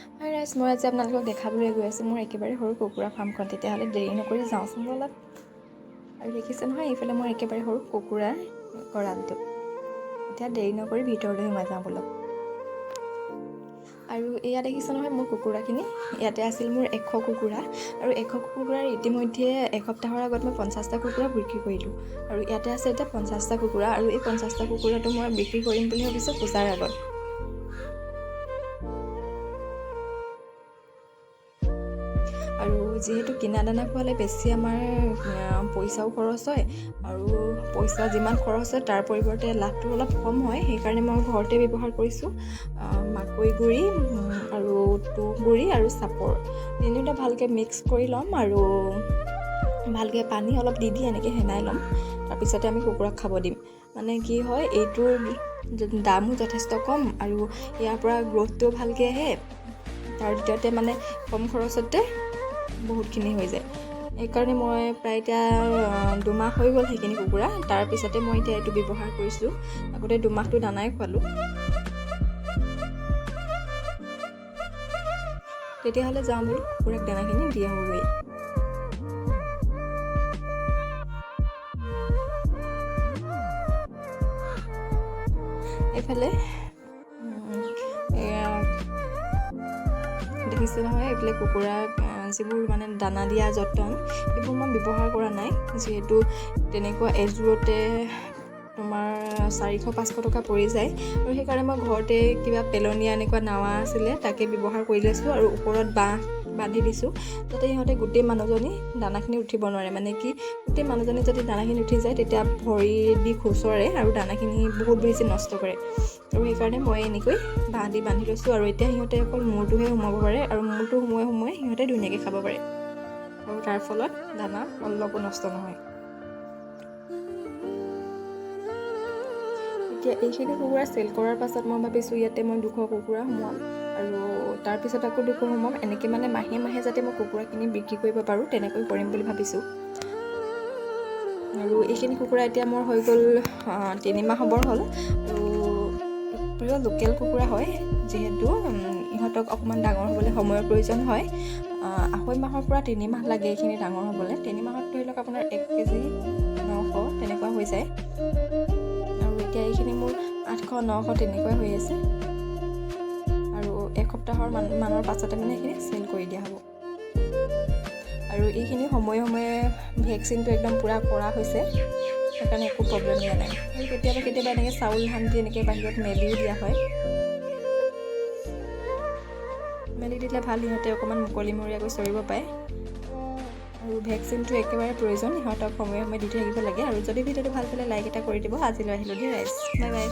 হাই ৰাইজ, মই আজি আপোনালোকক দেখাবলৈ গৈ আছোঁ মোৰ একেবাৰে সৰু কুকুৰা ফাৰ্মখন। তেতিয়াহ'লে দেৰি নকৰি যাওঁচোন অলপ। আৰু দেখিছে নহয়, এইফালে মোৰ একেবাৰে সৰু কুকুৰাৰ গঁৰালটো। এতিয়া দেৰি নকৰি ভিতৰলৈ সোমাই যাওঁ বলক। আৰু এয়া দেখিছে নহয় মোৰ কুকুৰাখিনি। ইয়াতে আছিল মোৰ 100 কুকুৰা, আৰু 100 কুকুৰাৰ ইতিমধ্যে এসপ্তাহৰ আগত মই 50টা কুকুৰা বিক্ৰী কৰিলোঁ। আৰু ইয়াতে আছে এতিয়া 50টা কুকুৰা, আৰু এই 50টা কুকুৰাটো মই বিক্ৰী কৰিম বুলি ভাবিছোঁ পূজাৰ আগত। আৰু যিহেতু কিনা দানা খোৱালে বেছি আমাৰ পইচাও খৰচ হয়, আৰু পইচা যিমান খৰচ হয় তাৰ পৰিৱৰ্তে লাভটো অলপ কম হয়। সেইকাৰণে মই ঘৰতে ব্যৱহাৰ কৰিছোঁ মাকৈ গুড়ি আৰু তুঁহ গুড়ি আৰু চাপৰ, তিনিওটা ভালকৈ মিক্স কৰি ল'ম আৰু ভালকৈ পানী অলপ দি এনেকৈ সেনাই ল'ম। তাৰপিছতে আমি কুকুৰাক খাব দিম। মানে কি হয়, এইটোৰ দামো যথেষ্ট কম আৰু ইয়াৰ পৰা গ্ৰ'থটোও ভালকৈ আহে। তাৰ দ্বিতীয়তে মানে কম খৰচতে বহুতখিনি হৈ যায়। সেইকাৰণে মই প্ৰায় এতিয়া 2 মাহ হৈ গ'ল সেইখিনি কুকুৰা। তাৰপিছতে মই এতিয়া এইটো ব্যৱহাৰ কৰিছোঁ। আগতে 2 মাহটো দানাই খোৱালোঁ। তেতিয়াহ'লে যাওঁ বোলো কুকুৰাক দানাখিনি দি আহোঁগৈ। এইফালে দেখিছে নহয়, এইফালে কুকুৰাক যিবোৰ মানে দানা দিয়া যতন, এইবোৰ মই ব্যৱহাৰ কৰা নাই। যিহেতু তেনেকুৱা এযোৰতে তোমাৰ 400-500 টকা পৰি যায়, আৰু সেইকাৰণে মই ঘৰতে কিবা পেলনীয়া এনেকুৱা নাৱা আছিলে তাকে ব্যৱহাৰ কৰি লৈছোঁ, আৰু ওপৰত বাঁহ বান্ধি দিছোঁ যাতে সিহঁতে গোটেই মানুহজনী দানাখিনি উঠিব নোৱাৰে। মানে কি, গোটেই মানুহজনী যদি দানাখিনি উঠি যায় তেতিয়া ভৰি দি খুচৰে আৰু দানাখিনি বহুত বেছি নষ্ট কৰে। আৰু সেইকাৰণে মই এনেকৈ বাঁহ দি বান্ধি লৈছোঁ। আৰু এতিয়া সিহঁতে অকল মূৰটোহে সোমাব পাৰে, আৰু মূৰটো সোমোৱাই সিহঁতে ধুনীয়াকৈ খাব পাৰে, আৰু তাৰ ফলত দানা অলপো নষ্ট নহয়। এতিয়া এইখিনি কুকুৰা চেল কৰাৰ পাছত মই ভাবিছোঁ ইয়াতে মই 200 কুকুৰা সোমোৱাম, আৰু তাৰপিছত আকৌ 200 সোমাম। এনেকৈ মানে মাহে মাহে যাতে মই কুকুৰাখিনি বিক্ৰী কৰিব পাৰোঁ তেনেকৈ কৰিম বুলি ভাবিছোঁ। আৰু এইখিনি কুকুৰা এতিয়া মোৰ হৈ গ'ল 3 মাহ হ'বৰ হ'ল। আৰু প্ৰিয় লোকেল কুকুৰা হয়, যিহেতু ইহঁতক অকণমান ডাঙৰ হ'বলৈ সময়ৰ প্ৰয়োজন হয়। 2.5 মাহৰ পৰা 3 মাহ লাগে এইখিনি ডাঙৰ হ'বলৈ। 3 মাহত ধৰি লওক আপোনাৰ 1 কেজি 900 তেনেকুৱা হৈ যায়। আৰু এতিয়া এইখিনি মোৰ 800-900 তেনেকুৱা হৈ আছে, আৰু এসপ্তাহৰ মানৰ পাছতে মানে এইখিনি চেল কৰি দিয়া হ'ব। আৰু এইখিনি সময়ে সময়ে ভেকচিনটো একদম পূৰা কৰা হৈছে, সেইকাৰণে একো প্ৰব্লেম দিয়া নাই। আৰু কেতিয়াবা এনেকৈ চাউল ধান দি এনেকৈ বাহিৰত মেলিও দিয়া হয়। মেলি দিলে ভাল, সিহঁতে অকণমান মুকলিমূৰীয়াকৈ চৰিব পাৰে। আৰু ভেকচিনটো একেবাৰে প্ৰয়োজন, সিহঁতক সময়ে সময়ে দি থাকিব লাগে। আৰু যদি ভিডিঅ'টো ভাল পালে লাইক এটা কৰি দিব। আজিলৈ আহিলোঁ দেই ৰাইজ, বাই বাই।